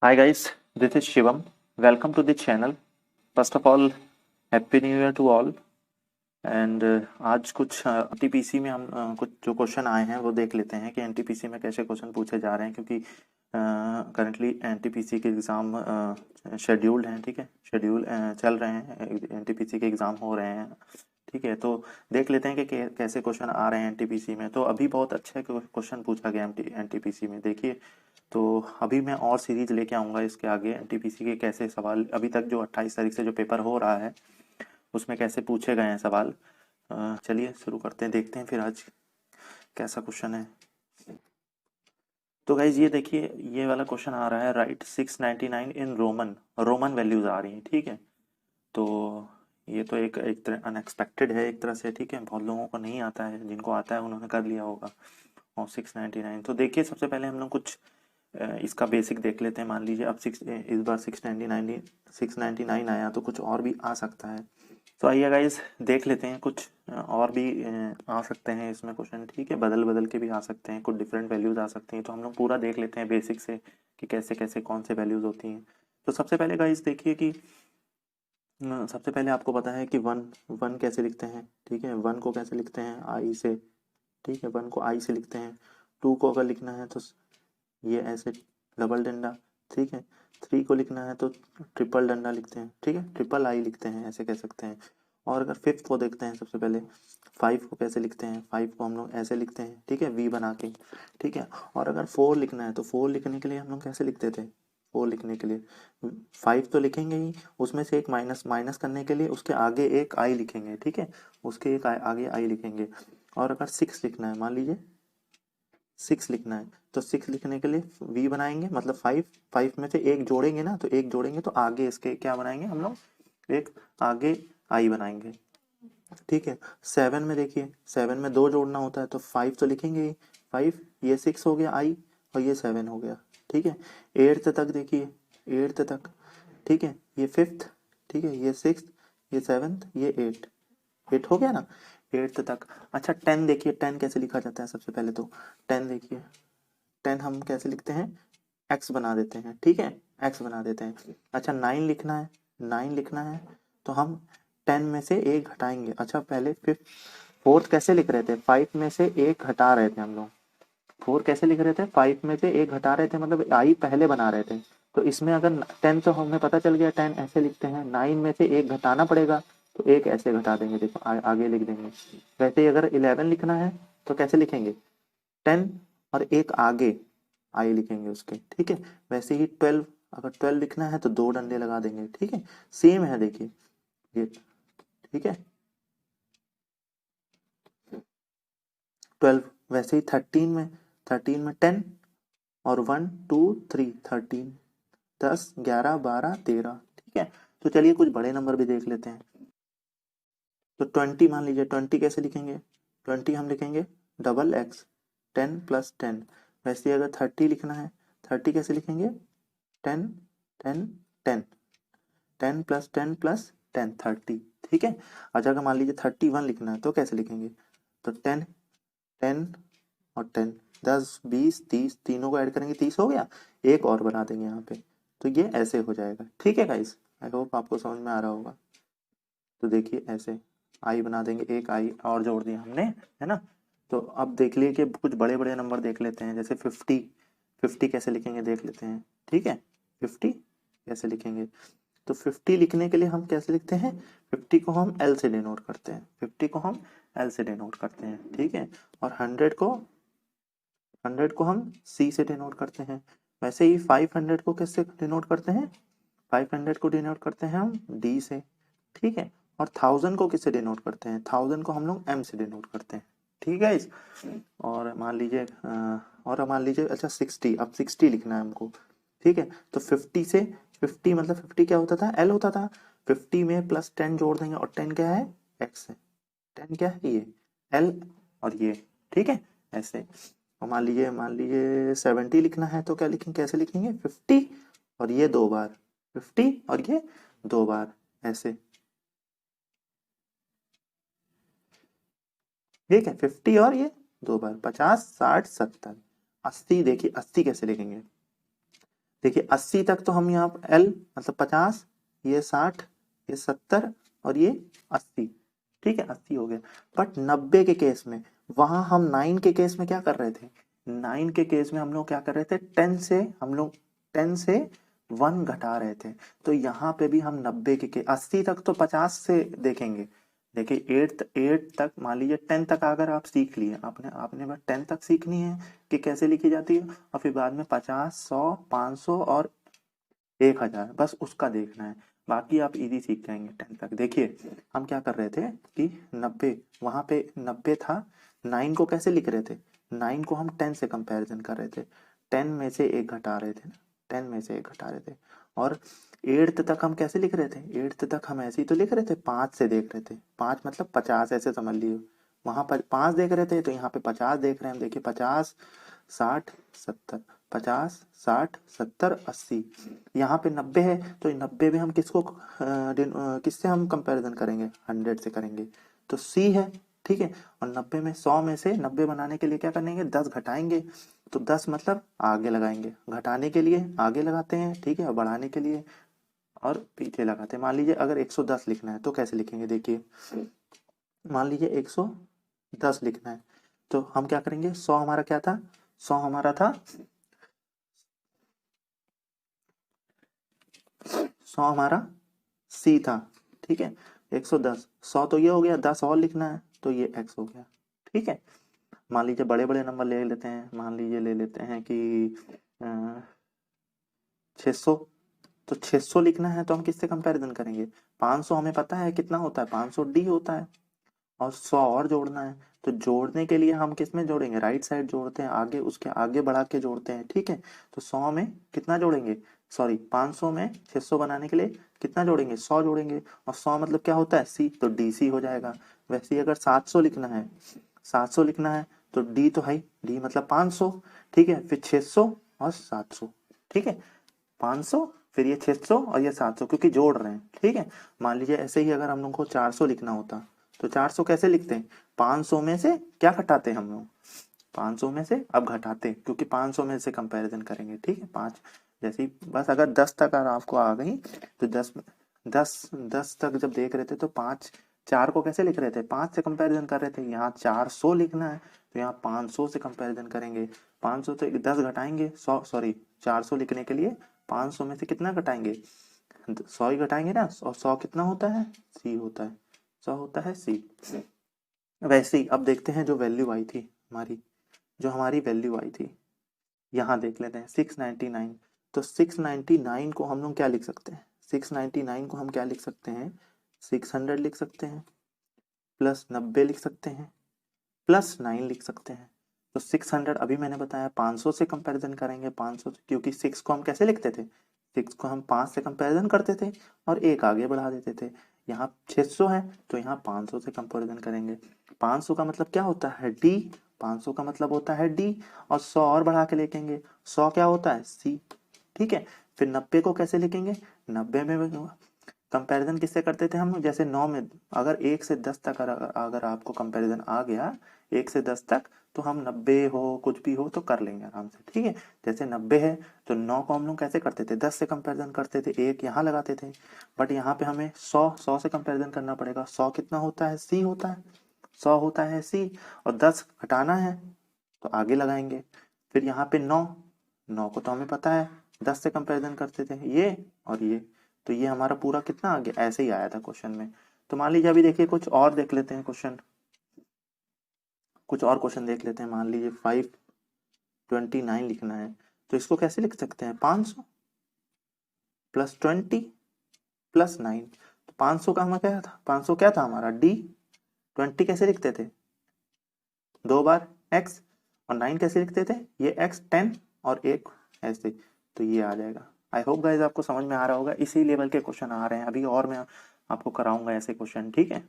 Hi guys, this is Shivam. Welcome to the channel. First of all, Happy New Year to all. And आज कुछ NTPC में हम कुछ जो question आए हैं वो देख लेते हैं कि एनटीपीसी में कैसे क्वेश्चन पूछे जा रहे हैं, क्योंकि करंटली एनटीपीसी के एग्ज़ाम शेड्यूल्ड हैं। ठीक है, शेड्यूल चल रहे हैं, एनटीपीसी के एग्ज़ाम हो रहे हैं। ठीक है, तो देख लेते हैं कि कैसे क्वेश्चन आ रहे हैं एनटीपीसी में। तो अभी बहुत अच्छे क्वेश्चन पूछा गया एनटीपीसी में, देखिए। तो अभी मैं और सीरीज लेके आऊँगा इसके आगे, एनटीपीसी के कैसे सवाल अभी तक जो 28 तारीख से जो पेपर हो रहा है उसमें कैसे पूछे गए हैं सवाल। चलिए शुरू करते हैं, देखते हैं फिर आज कैसा क्वेश्चन है। तो गाइज ये देखिए, ये वाला क्वेश्चन आ रहा है, right 699 in Roman. Roman values आ रही हैं। ठीक है, तो ये तो एक तरह अनएक्सपेक्टेड है एक तरह से। ठीक है, बहुत लोगों को नहीं आता है, जिनको आता है उन्होंने कर लिया होगा। और 699, तो देखिए सबसे पहले हम लोग कुछ इसका बेसिक देख लेते हैं। मान लीजिए अब इस बार 699 आया, तो कुछ और भी आ सकता है। तो आइए गाइस देख लेते हैं, कुछ और भी आ सकते हैं इसमें क्वेश्चन। ठीक है, बदल बदल के भी आ सकते हैं, कुछ डिफरेंट वैल्यूज आ सकती हैं। तो हम लोग पूरा देख लेते हैं बेसिक से कि कैसे कैसे कौन से वैल्यूज होती हैं। तो सबसे पहले गाइस देखिए कि सबसे पहले आपको पता है कि वन वन कैसे लिखते हैं। ठीक है, वन को कैसे लिखते हैं, आई से। ठीक है, वन को आई से लिखते हैं। टू को अगर लिखना है तो ये ऐसे डबल डंडा। ठीक है, थ्री को लिखना है तो ट्रिपल डंडा लिखते हैं। ठीक है, ट्रिपल आई लिखते हैं, ऐसे कह सकते हैं। और अगर फिफ्थ को देखते हैं, सबसे पहले फाइव को कैसे लिखते हैं। फाइव को हम लोग ऐसे लिखते हैं, ठीक है, वी बना के। ठीक है, और अगर फोर लिखना है तो फोर लिखने के लिए हम लोग कैसे लिखते थे। फोर लिखने के लिए फाइव तो लिखेंगे ही, उसमें से एक माइनस माइनस करने के लिए उसके आगे एक आई लिखेंगे। ठीक है, उसके एक आगे आई लिखेंगे। और अगर सिक्स लिखना है, मान लीजिए सिक्स लिखना है, तो सिक्स लिखने के लिए वी बनाएंगे, मतलब फाइव। फाइव में से एक जोड़ेंगे ना, तो एक जोड़ेंगे तो आगे इसके क्या बनाएंगे हम लोग, एक आगे आई बनाएंगे। ठीक है, सेवन में देखिए, सेवन में दो जोड़ना होता है तो फाइव तो लिखेंगे ही। फाइव, ये सिक्स हो गया आई, और ये सेवन हो गया। ठीक है, एट्थ तक देखिए, एट्थ तक। ठीक है, ये फिफ्थ। ठीक है, ये सिक्स, ये सेवन्थ, ये एट। एट हो गया ना, एट्थ तक। अच्छा, टेन देखिए, टेन कैसे लिखा जाता है। सबसे पहले तो टेन देखिए, टेन हम कैसे लिखते हैं, एक्स बना देते हैं। ठीक है, एक्स बना देते हैं। अच्छा, नाइन लिखना है, नाइन लिखना है तो हम टेन में से एक घटाएंगे। अच्छा, पहले फिफ्थ फोर्थ कैसे लिख रहे थे, फाइव में से एक घटा रहे थे हम लोग। फोर कैसे लिख रहे थे, फाइव में से एक घटा रहे थे, मतलब आई पहले बना रहे थे। तो इसमें अगर टेन तो हमें पता चल गया, टेन ऐसे लिखते हैं। नाइन में से एक घटाना पड़ेगा, तो एक ऐसे घटा देंगे, देखो आगे लिख देंगे। वैसे ही अगर इलेवन लिखना है तो कैसे लिखेंगे, टेन और एक आगे आई लिखेंगे उसके। ठीक है, वैसे ही ट्वेल्व, अगर ट्वेल्व लिखना है तो दो डंडे लगा देंगे। ठीक है, सेम है देखिए ये। ठीक है, ट्वेल्व। वैसे ही थर्टीन में, थर्टीन में टेन और वन टू थ्री, थर्टीन। 10 11 12 13। ठीक है, तो चलिए कुछ बड़े नंबर भी देख लेते हैं। तो 20 मान लीजिए, 20 कैसे लिखेंगे, 20 हम लिखेंगे डबल एक्स, 10 + 10। वैसे अगर 30 लिखना है, 30 कैसे लिखेंगे, 10 10 10, 10 + 10 + 10, 30। ठीक है, अच्छा अगर मान लीजिए 31 लिखना है तो कैसे लिखेंगे, तो 10 10 और 10, 10 20 30, तीनों को ऐड करेंगे 30 हो गया। एक और बना देंगे यहाँ पे, तो ये ऐसे हो जाएगा। ठीक है गाइस, आई होप आपको समझ में आ रहा होगा। तो देखिए ऐसे आई बना देंगे, एक आई और जोड़ दिया हमने, है ना। तो अब देख लिए कि कुछ बड़े बड़े नंबर देख लेते हैं, जैसे 50। 50 कैसे लिखेंगे देख लेते हैं। ठीक है, 50 कैसे लिखेंगे, तो 50 लिखने के लिए हम कैसे लिखते हैं, 50 को हम एल से डिनोट करते हैं। 50 को हम एल से डिनोट करते हैं। ठीक है, और 100 को हम सी से डिनोट करते हैं। वैसे ही 500 को किससे डिनोट करते हैं, 500 को डिनोट करते हैं हम डी से। ठीक है, और 1000 को किससे डिनोट करते हैं, 1000 को हम लोग एम से डिनोट करते हैं। ठीक है इस, और मान लीजिए अच्छा 60, अब 60 लिखना है हमको। ठीक है, तो 50 से 50 मतलब 50 क्या होता था, एल होता था। 50 में +10 जोड़ देंगे, और 10 क्या है, एक्स है। 10 क्या है, ये एल, और ये। ठीक है, ऐसे। और मान लीजिए 70 लिखना है तो क्या लिखेंगे, कैसे लिखेंगे, 50 और ये दो बार, 50 और ये दो बार, ऐसे। ठीक है, 50 और ये दो बार, 50 60 70 80। देखिए 80 कैसे लिखेंगे, देखिए 80 तक तो हम यहाँ L मतलब 50, ये 60, ये 70 और ये 80, ठीक है 80 हो गया। बट 90 के केस में, वहां हम 9 के केस में क्या कर रहे थे, 9 के केस में हम लोग क्या कर रहे थे, 10 से हम लोग 10 से 1 घटा रहे थे। तो यहाँ पे भी हम 90 के 80 तक तो 50 से देखेंगे। देखिए 8 तक, मान लीजिए 10 तक अगर आप सीख लिए, आपने आपने बस 10 तक सीखनी है कि कैसे लिखी जाती है, और फिर बाद में 50, 100, 500 और 1000, बस उसका देखना है। बाकी आप इजी सीख जाएंगे 10 तक। देखिए हम क्या कर रहे थे कि 90, वहां पे 90 था, 9 को कैसे लिख रहे थे, 9 को हम 10 से कंपैरिजन कर रहे थे, 10 में से एक घटा रहे थे ना, 10 में से एक घटा रहे थे। और 8th तक हम कैसे लिख रहे थे, 8th तक हम ऐसे ही तो लिख रहे थे, 5 से देख रहे थे, 5 मतलब 50 ऐसे समझ लिए। वहां पर 5 देख रहे थे तो यहाँ पे 50 देख रहे हैं हम। देखिए 50, 60, 70, 50, 60, 70, 80, यहाँ पे 90 है तो 90 में हम किसको किससे हम कंपैरिजन करेंगे, 100 से करेंगे, तो C है, ठीक है। और 90 में 100 में से 90 बनाने के लिए क्या करेंगे, 10 घटाएंगे, तो 10 मतलब आगे लगाएंगे, घटाने के लिए आगे लगाते हैं, ठीक है, और बढ़ाने के लिए और पीछे लगाते हैं। मान लीजिए अगर 110 लिखना है तो कैसे लिखेंगे, देखिए मान लीजिए 110 लिखना है तो हम क्या करेंगे, 100 हमारा क्या था, 100 हमारा था, 100 हमारा C था, ठीक है। 110, 100 तो ये हो गया, 10 और लिखना है तो ये x हो गया, ठीक है। मान लीजिए बड़े बड़े नंबर ले लेते हैं, मान लीजिए ले लेते हैं कि 600, तो 600 लिखना है तो हम किससे कंपैरिजन करेंगे, 500 हमें पता है कितना होता है, 500 D होता है, और 100 और जोड़ना है। तो जोड़ने के लिए हम किस में जोड़ेंगे, राइट साइड जोड़ते हैं, आगे उसके आगे बढ़ा के जोड़ते हैं, ठीक है। तो 100 में कितना जोड़ेंगे, सॉरी 500 में 600 बनाने के लिए कितना जोड़ेंगे, 100 जोड़ेंगे, और 100 मतलब क्या होता है C, तो DC हो जाएगा। वैसे ही अगर 700 लिखना है, 700 लिखना है तो D तो है, D मतलब 500, ठीक है, फिर 600 और 700, ठीक है, 500 फिर ये 600 और ये 700 क्योंकि जोड़ रहे हैं, ठीक है। मान लीजिए ऐसे ही अगर हम लोग को 400 लिखना होता तो 400 कैसे लिखते हैं, 500 में से क्या घटाते हैं हम लोग, 500 में से अब घटाते हैं क्योंकि 500 में से कंपैरिजन करेंगे, ठीक है। 5 जैसे ही बस अगर 10 तक अगर आपको आ गई तो 10 तक जब देख रहे थे तो 5, 4 को कैसे लिख रहे थे, 5 से कंपैरिजन कर रहे थे। यहाँ 400 लिखना है तो यहाँ 500 से कंपैरिजन करेंगे, 500 से 10 घटाएंगे, 100 सॉरी 400 लिखने के लिए 500 में से कितना घटाएंगे, 100 ही घटाएंगे ना, और 100 कितना होता है, C होता है, 100 होता है C। वैसे ही अब देखते हैं जो वैल्यू आई थी हमारी, जो हमारी वैल्यू आई थी, यहाँ देख लेते हैं 699। तो 699 को हम लोग क्या लिख सकते हैं, 699 को हम क्या लिख सकते हैं, 600 लिख सकते हैं, प्लस 90 लिख सकते हैं, प्लस 9 लिख सकते हैं। तो 600 अभी मैंने बताया 500 से कंपैरिजन करेंगे, 500 क्योंकि 6 को हम कैसे लिखते थे, 6 को हम 5 से कंपैरिजन करते थे और एक आगे बढ़ा देते थे। यहाँ 600 है तो यहाँ 500 से कंपैरिजन करेंगे। 500 का मतलब क्या होता है, D, 500 का मतलब होता है D, और 100 और बढ़ा के लिखेंगे, 100 क्या होता है, C, ठीक है। फिर 90 को कैसे लिखेंगे, 90 में कंपैरिजन किससे करते थे हम लोग, जैसे 9 में अगर 1 से 10 तक अगर आपको कंपैरिजन आ गया 1 से 10 तक, तो हम 90 हो कुछ भी हो तो कर लेंगे आराम से, ठीक है। जैसे 90 है तो 9 को हम लोग कैसे करते थे, 10 से कंपैरिजन करते थे, एक यहाँ लगाते थे। बट यहाँ पे हमें 100 से कंपैरिजन करना पड़ेगा, 100 कितना होता है, C होता है, 100 होता है C, और 10 हटाना है तो आगे लगाएंगे। फिर यहाँ पे 9, 9 को तो हमें पता है 10 से कंपैरिजन करते थे, ये और ये, तो ये हमारा पूरा कितना आ गया, ऐसे ही आया था क्वेश्चन में। तो मान लीजिए अभी देखिए कुछ और देख लेते हैं क्वेश्चन, कुछ और क्वेश्चन देख लेते हैं। मान लीजिए 529 लिखना है तो इसको कैसे लिख सकते हैं, 500 प्लस 20 प्लस 9। तो 500 का हमारा क्या था, 500 क्या था हमारा D, 20 कैसे लिखते थे, 2 बार x, और 9 कैसे लिखते थे, ये x 10 और एक ऐसे, तो ये आ जाएगा। आई होप गाइज आपको समझ में आ रहा होगा, इसी लेवल के क्वेश्चन आ रहे हैं अभी, और मैं आपको कराऊंगा ऐसे क्वेश्चन, ठीक है।